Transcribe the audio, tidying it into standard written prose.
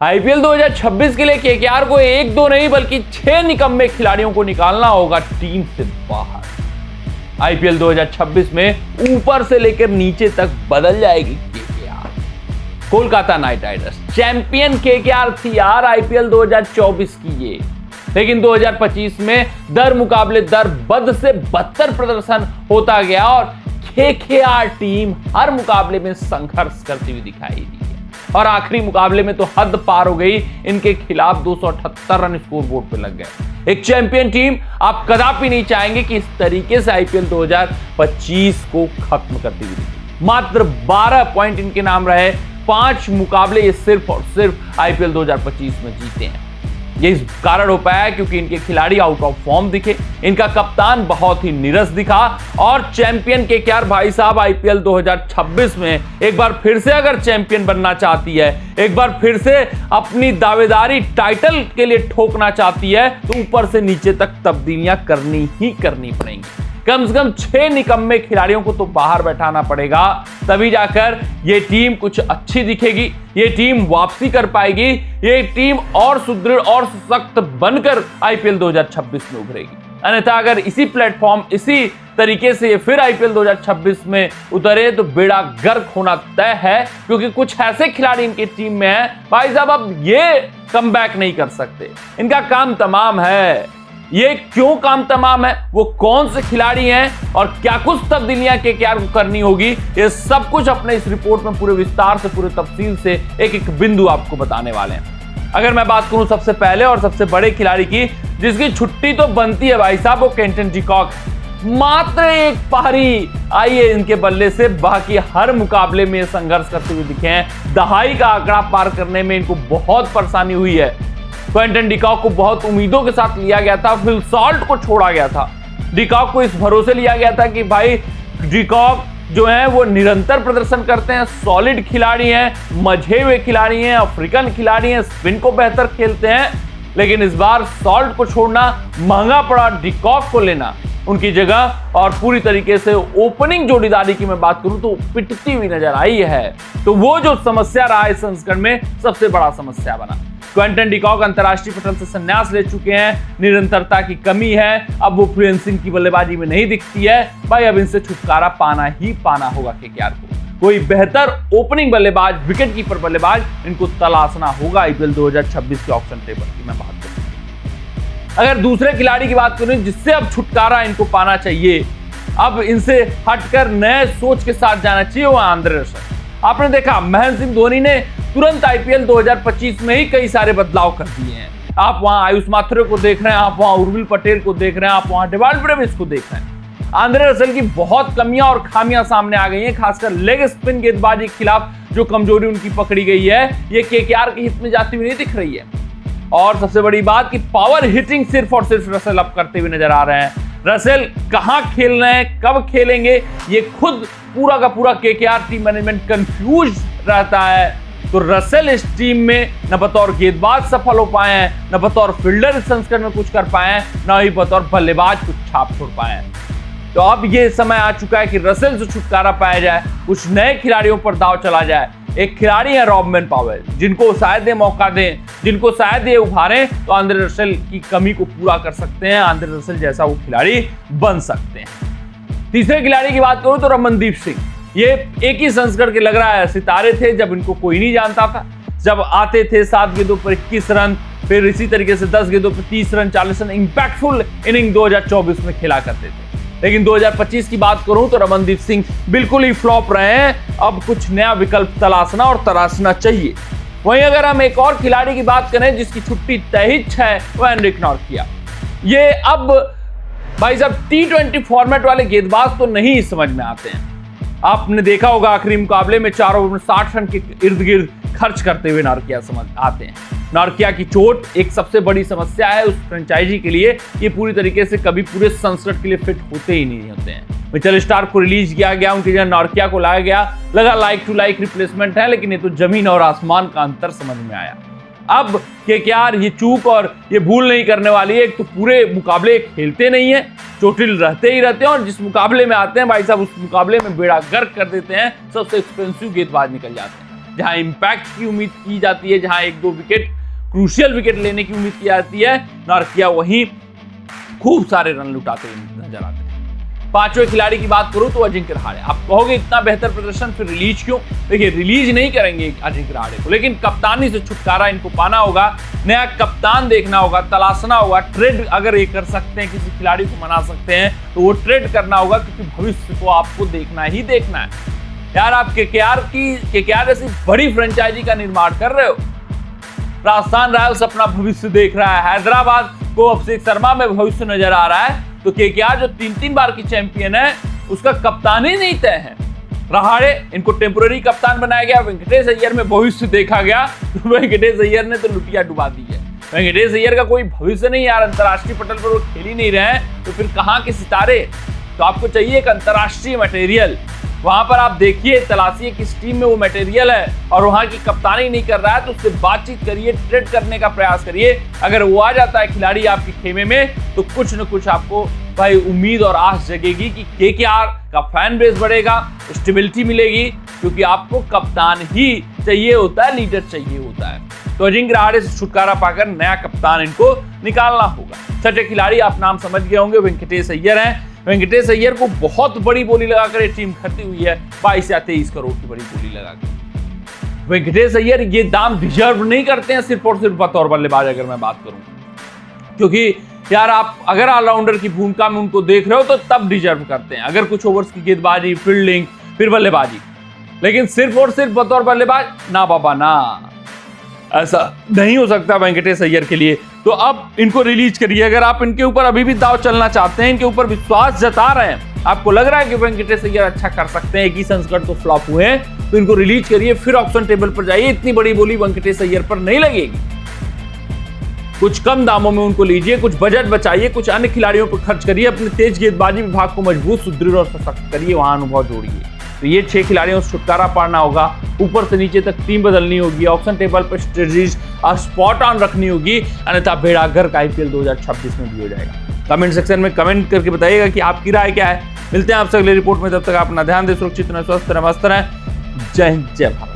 IPL 2026 के लिए KKR को एक दो नहीं बल्कि 6 निकम्मे खिलाड़ियों को निकालना होगा टीम से बाहर। आईपीएल 2026 में ऊपर से लेकर नीचे तक बदल जाएगी KKR. Kolkata night Riders champion KKR थी यार आईपीएल 2024 की ये, लेकिन 2025 में दर मुकाबले दर बद से बदतर प्रदर्शन होता गया और केकेआर टीम हर मुकाबले में संघर्ष करती हुई दिखाई दी और आखिरी मुकाबले में तो हद पार हो गई, इनके खिलाफ 278 रन स्कोर बोर्ड पे लग गए। एक चैंपियन टीम आप कदापि नहीं चाहेंगे कि इस तरीके से आईपीएल 2025 को खत्म करती हुई। मात्र 12 पॉइंट इनके नाम रहे, 5 मुकाबले ये सिर्फ और सिर्फ आईपीएल 2025 में जीते हैं। ये इस कारण हो पाया क्योंकि इनके खिलाड़ी आउट ऑफ फॉर्म दिखे, इनका कप्तान बहुत ही नीरस दिखा और चैंपियन केकेआर भाई साहब आईपीएल 2026 में एक बार फिर से अगर चैंपियन बनना चाहती है, एक बार फिर से अपनी दावेदारी टाइटल के लिए ठोकना चाहती है, तो ऊपर से नीचे तक तब्दीलियां करनी ही करनी पड़ेंगी। कम से कम 6 निकम्मे खिलाड़ियों को तो बाहर बैठाना पड़ेगा, तभी जाकर ये टीम कुछ अच्छी दिखेगी, ये टीम वापसी कर पाएगी, ये टीम और सुदृढ़ और सख्त बनकर आईपीएल 2026 में उभरेगी। अन्यथा अगर इसी प्लेटफॉर्म इसी तरीके से ये फिर आईपीएल 2026 में उतरे तो बेड़ा गर्क होना तय है, क्योंकि कुछ ऐसे खिलाड़ी इनकी टीम में हैं भाई साहब अब ये कमबैक नहीं कर सकते, इनका काम तमाम है। ये क्यों काम तमाम है, वो कौन से खिलाड़ी हैं और क्या कुछ तब्दीलियां केकेआर को करनी होगी, ये सब कुछ अपने इस रिपोर्ट में पूरे विस्तार से पूरे तफसील से एक एक बिंदु आपको बताने वाले हैं। अगर मैं बात करूं सबसे पहले और सबसे बड़े खिलाड़ी की जिसकी छुट्टी तो बनती है भाई साहब, वो क्विंटन डी कॉक। मात्र एक पारी आई है इनके बल्ले से, बाकी हर मुकाबले में संघर्ष करते हुए दिखे हैं। दहाई का आंकड़ा पार करने में इनको बहुत परेशानी हुई है। क्विंटन डी कॉक को बहुत उम्मीदों के साथ लिया गया था, फिल सॉल्ट को छोड़ा गया था। डी कॉक को इस भरोसे लिया गया था कि भाई डी कॉक जो है वो निरंतर प्रदर्शन करते हैं, सॉलिड खिलाड़ी हैं, मजे हुए खिलाड़ी हैं, अफ्रीकन खिलाड़ी हैं, स्पिन को बेहतर खेलते हैं, लेकिन इस बार सॉल्ट को छोड़ना महंगा पड़ा डी कॉक को लेना उनकी जगह, और पूरी तरीके से ओपनिंग जोड़ीदारी की मैं बात करूं तो पिटती हुई नजर आई है। तो वो जो समस्या रहा इस संस्करण में सबसे बड़ा समस्या बना। क्विंटन डी कॉक अंतरराष्ट्रीय पटल से संन्यास ले चुके हैं, निरंतरता की कमी है, अब वो फ्रीलांसिंग की बल्लेबाजी में नहीं दिखती है भाई, अब इनसे छुटकारा पाना ही पाना होगा केकेआर को। कोई बेहतर ओपनिंग बल्लेबाज, विकेट कीपर बल्लेबाज इनको तलाशना होगा आईपीएल 2026 के ऑक्शन टेबल की मैं बात करूं। अगर दूसरे खिलाड़ी की बात करें जिससे अब छुटकारा इनको पाना चाहिए, अब इनसे हटकर नए सोच के साथ जाना चाहिए, वो आंद्रे रसेल। आपने देखा महेंद्र सिंह धोनी ने तुरंत आईपीएल 2025 में ही कई सारे बदलाव कर दिए हैं। आप वहां आयुष माथुरे को देख रहे हैं, आप वहां उर्विल पटेल को देख रहे हैं, आप वहां डेवाल्ड ब्रेविस को देख रहे हैं। आंद्रे रसेल की बहुत कमियां और खामियां सामने आ गई हैं, खासकर लेग स्पिन गेंदबाजी के खिलाफ जो कमजोरी उनकी पकड़ी गई है, ये केकेआर के हित में जाती हुई नहीं दिख रही है। और सबसे बड़ी बात कि पावर हिटिंग सिर्फ और सिर्फ रसेल अब करते हुए नजर आ रहे हैं। रसेल कहां खेल रहे हैं, कब खेलेंगे, ये खुद पूरा का पूरा केकेआर टीम मैनेजमेंट कंफ्यूज रहता है। तो रसेल इस टीम में न बतौर गेंदबाज सफल हो पाए हैं, न बतौर फील्डर इस संस्करण में कुछ कर पाए हैं, न ही बतौर बल्लेबाज कुछ छाप छोड़ पाए हैं। तो अब ये समय आ चुका है कि रसेल से छुटकारा पाया जाए, कुछ नए खिलाड़ियों पर दाव चला जाए। एक खिलाड़ी है रॉबमैन पावेल, जिनको शायद ये मौका दें, जिनको शायद ये उभारें तो आंद्रे रसेल की कमी को पूरा कर सकते हैं, आंद्रे रसेल जैसा वो खिलाड़ी बन सकते हैं। तीसरे खिलाड़ी की बात करूं तो रमनदीप सिंह, ये एक ही संस्करण के लग रहा है सितारे थे जब इनको कोई नहीं जानता था, जब आते थे 7 गेंदों पर 21 रन, फिर इसी तरीके से 10 गेंदों पर 30 रन 40 रन इंपैक्टफुल इनिंग 2024 में खेला करते थे। लेकिन 2025 की बात करूं तो रमनदीप सिंह बिल्कुल ही फ्लॉप रहे हैं। अब कुछ नया विकल्प तलाशना और तराशना चाहिए। वहीं अगर हम एक और खिलाड़ी की बात करें जिसकी छुट्टी तय है, वो एनरिक नॉर्किया। ये अब भाई साहब T20 फॉर्मेट वाले गेंदबाज तो नहीं समझ में आते हैं। आपने देखा होगा आखिरी मुकाबले में 4 ओवर में 60 रन के इर्द गिर्द खर्च करते हुए नॉर्किया समझ आते हैं। नॉर्किया की चोट एक सबसे बड़ी समस्या है उस फ्रेंचाइजी के लिए, ये पूरी तरीके से कभी पूरे संस्करण के लिए फिट होते ही नहीं होते हैं। मिचेल स्टार्क को रिलीज किया गया, उनकी जगह नॉर्किया को लाया गया, लगा लाइक टू लाइक रिप्लेसमेंट है, लेकिन ये तो जमीन और आसमान का अंतर समझ में आया। अब केकेआर ये चूक और ये भूल नहीं करने वाली है। एक तो पूरे मुकाबले खेलते नहीं है, चोटिल रहते ही रहते हैं, और जिस मुकाबले में आते हैं भाई साहब उस मुकाबले में बेड़ा गर्क कर देते हैं, सबसे एक्सपेंसिव गेंदबाज निकल जाते हैं। जहां इंपैक्ट की उम्मीद की जाती है, जहां 1-2 विकेट क्रूशियल विकेट लेने की उम्मीद की जाती है, नार्किया वहीं खूब सारे रन लुटाते हुए नजर आते हैं। पांचवें खिलाड़ी की बात करूं तो अजिंक्य रहाणे। आप कहोगे इतना बेहतर प्रदर्शन फिर रिलीज क्यों? देखिए, रिलीज नहीं करेंगे अजिंक्य रहाणे को, लेकिन कप्तानी से छुटकारा इनको पाना होगा, नया कप्तान देखना होगा, तलाशना होगा। ट्रेड अगर ये कर सकते हैं, किसी खिलाड़ी को मना सकते हैं, तो वो ट्रेड करना होगा, क्योंकि भविष्य को आपको देखना ही देखना है। यार, आप केकेआर जैसी बड़ी फ्रेंचाइजी का निर्माण कर रहे हो। राजस्थान रॉयल्स अपना भविष्य देख रहा है, हैदराबाद को अभिषेक शर्मा में भविष्य नजर आ रहा है, तो केकेआर जो 3-3 बार की चैंपियन है, उसका कप्तान ही नहीं तय है। रहाणे, इनको टेम्पोररी कप्तान बनाया गया। वेंकटेश अय्यर में भविष्य देखा गया, तो वेंकटेश अय्यर ने तो लुटिया डुबा दी है। वेंकटेश अय्यर का कोई भविष्य नहीं यार, अंतर्राष्ट्रीय पटल पर वो खेल ही नहीं रहे हैं, तो फिर कहां के सितारे? तो आपको चाहिए एक अंतर्राष्ट्रीय मटेरियल। वहां पर आप देखिए, तलाशिए किस टीम में वो मटेरियल है, और वहां की कप्तानी नहीं कर रहा है, तो उससे बातचीत करिए, ट्रेड करने का प्रयास करिए। अगर वो आ जाता है खिलाड़ी आपके खेमे में, तो कुछ न कुछ आपको भाई उम्मीद और आस जगेगी कि केकेआर का फैन बेस बढ़ेगा, स्टेबिलिटी मिलेगी, क्योंकि आपको कप्तान ही चाहिए होता है, लीडर चाहिए होता है। तो अजिंक्य रहाणे से छुटकारा पाकर नया कप्तान इनको निकालना होगा। छठे खिलाड़ी आप नाम समझ गए होंगे, वेंकटेश अय्यर हैं। वेंकटेश अय्यर को बहुत बड़ी बोली लगाकर ये टीम खरीदी हुई है, 22 या 23 करोड़ की बड़ी बोली लगाकर। वेंकटेश अय्यर ये दाम डिजर्व नहीं करते हैं, सिर्फ और सिर्फ बतौर बल्लेबाज अगर मैं बात करूं, क्योंकि यार आप अगर ऑलराउंडर की भूमिका में उनको देख रहे हो तो तब डिजर्व करते हैं, अगर कुछ ओवर्स की गेंदबाजी, फील्डिंग, फिर बल्लेबाजी। लेकिन सिर्फ और सिर्फ बतौर बल्लेबाज ना बाबा ना, ऐसा नहीं हो सकता वेंकटेश अय्यर के लिए। तो अब इनको रिलीज करिए। अगर आप इनके ऊपर अभी भी दाव चलना चाहते हैं, इनके ऊपर विश्वास जता रहे हैं, आपको लग रहा है कि वेंकटेश अय्यर अच्छा कर सकते हैं, एक ही संस्करण तो फ्लॉप हुए हैं, तो इनको रिलीज करिए, फिर ऑप्शन टेबल पर जाइए। इतनी बड़ी बोली वेंकटेश अय्यर पर नहीं लगेगी। कुछ कम दामों में उनको लीजिए, कुछ बजट बचाइए, कुछ अन्य खिलाड़ियों पर खर्च करिए, अपने तेज गेंदबाजी विभाग को मजबूत, सुदृढ़ और सशक्त करिए, वहां अनुभव जोड़िए। तो ये 6 खिलाड़ियों से छुटकारा पाना होगा, ऊपर से नीचे तक टीम बदलनी होगी, ऑप्शन टेबल पर स्ट्रेटजीज स्पॉट ऑन रखनी होगी, अन्यथा बेड़ागर का आईपीएल 2026 में भी हो जाएगा। कमेंट सेक्शन में कमेंट करके बताइएगा कि आपकी राय क्या है। मिलते हैं आपसे अगली रिपोर्ट में, तब तक अपना ध्यान दें, सुरक्षित रहें, स्वस्थ रहें, मस्त रहें। जय हिंद, जय भारत।